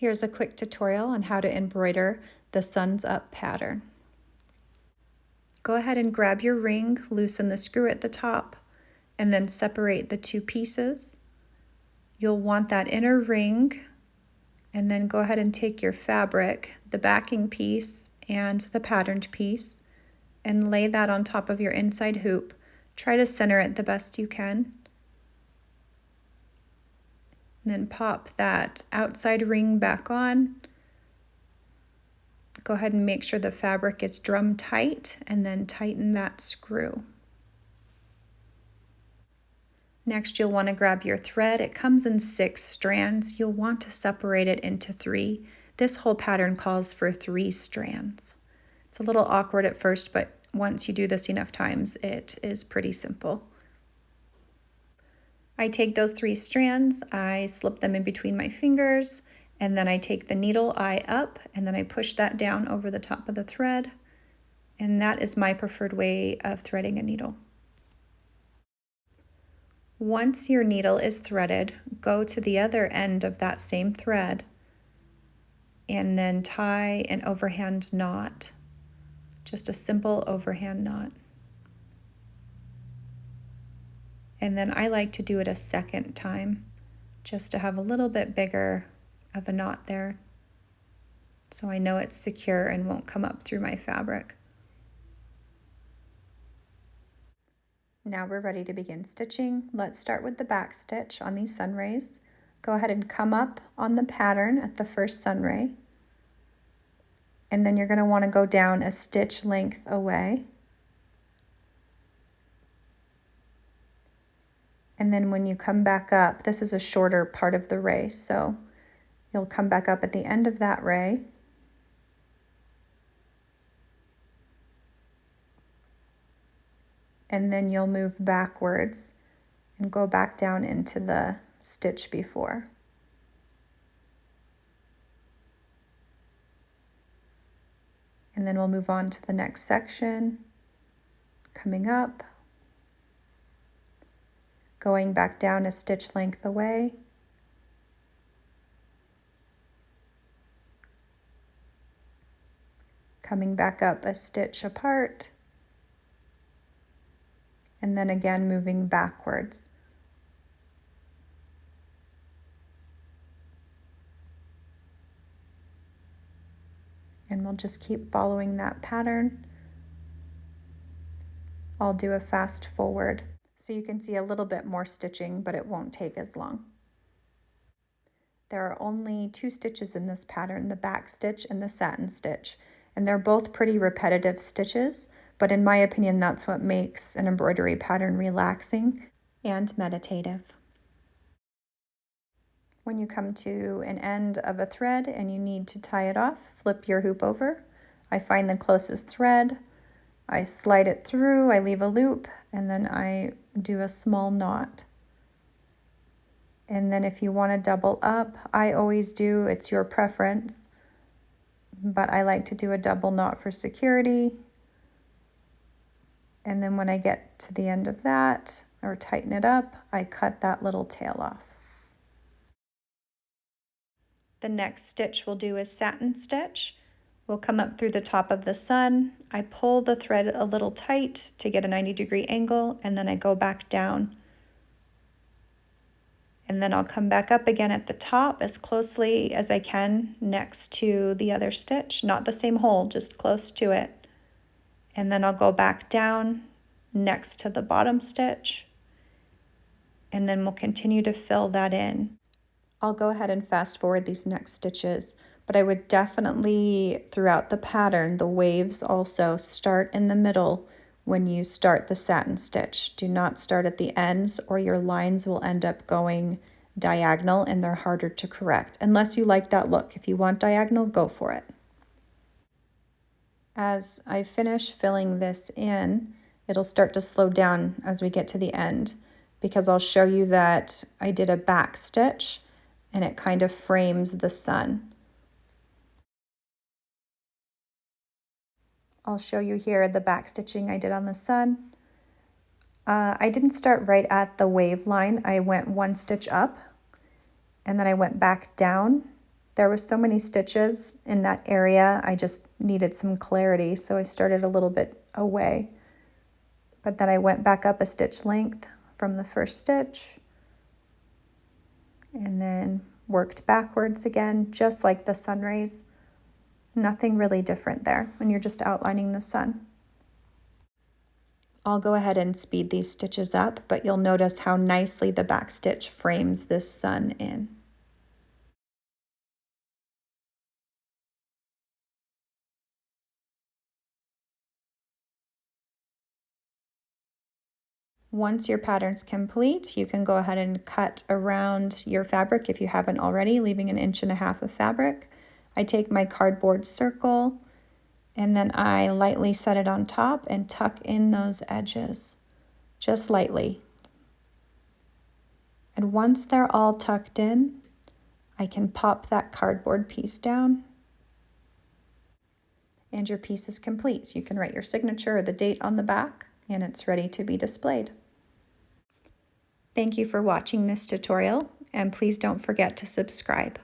Here's a quick tutorial on how to embroider the Sun's Up pattern. Go ahead and grab your ring, loosen the screw at the top, and then separate the two pieces. You'll want that inner ring, and then go ahead and take your fabric, the backing piece and the patterned piece, and lay that on top of your inside hoop. Try to center it the best you can. And then pop that outside ring back on. Go ahead and make sure the fabric is drum tight, and then tighten that screw. Next, you'll want to grab your thread. It comes in 6 strands. You'll want to separate it into 3. This whole pattern calls for 3 strands. It's a little awkward at first, but once you do this enough times, it is pretty simple. I take those 3 strands, I slip them in between my fingers, and then I take the needle eye up, and then I push that down over the top of the thread. And that is my preferred way of threading a needle. Once your needle is threaded, go to the other end of that same thread and then tie an overhand knot, just a simple overhand knot. And then I like to do it a second time, just to have a little bit bigger of a knot there, so I know it's secure and won't come up through my fabric. Now we're ready to begin stitching. Let's start with the back stitch on these sun rays. Go ahead and come up on the pattern at the first sun ray, and then you're going to want to go down a stitch length away. And then when you come back up, this is a shorter part of the ray, so you'll come back up at the end of that ray. And then you'll move backwards and go back down into the stitch before. And then we'll move on to the next section, coming up, going back down a stitch length away, coming back up a stitch apart, and then again moving backwards. And we'll just keep following that pattern. I'll do a fast forward so you can see a little bit more stitching, but it won't take as long. There are only 2 stitches in this pattern, the back stitch and the satin stitch, and they're both pretty repetitive stitches, but in my opinion, that's what makes an embroidery pattern relaxing and meditative. When you come to an end of a thread and you need to tie it off, flip your hoop over. I find the closest thread, I slide it through, I leave a loop, and then I do a small knot. And then if you want to double up, I always do, it's your preference, but I like to do a double knot for security. And then when I get to the end of that, or tighten it up, I cut that little tail off. The next stitch we'll do is satin stitch. We'll come up through the top of the sun. I pull the thread a little tight to get a 90-degree angle, and then I go back down. And then I'll come back up again at the top as closely as I can next to the other stitch, not the same hole, just close to it. And then I'll go back down next to the bottom stitch, and then we'll continue to fill that in. I'll go ahead and fast forward these next stitches, but I would definitely, throughout the pattern, the waves also start in the middle when you start the satin stitch. Do not start at the ends, or your lines will end up going diagonal and they're harder to correct, unless you like that look. If you want diagonal, go for it. As I finish filling this in, it'll start to slow down as we get to the end, because I'll show you that I did a back stitch and it kind of frames the sun. I'll show you here the back stitching I did on the sun. I didn't start right at the wave line. I went 1 stitch up, and then I went back down There were so many stitches in that area, I just needed some clarity, so I started a little bit away. But then I went back up a stitch length from the first stitch and then worked backwards again, just like the sun rays. Nothing really different there when you're just outlining the sun. I'll go ahead and speed these stitches up, but you'll notice how nicely the back stitch frames this sun in. Once your pattern's complete, you can go ahead and cut around your fabric if you haven't already, leaving 1.5 inches of fabric. I take my cardboard circle and then I lightly set it on top and tuck in those edges, just lightly. And once they're all tucked in, I can pop that cardboard piece down and your piece is complete. You can write your signature or the date on the back and it's ready to be displayed. Thank you for watching this tutorial, and please don't forget to subscribe.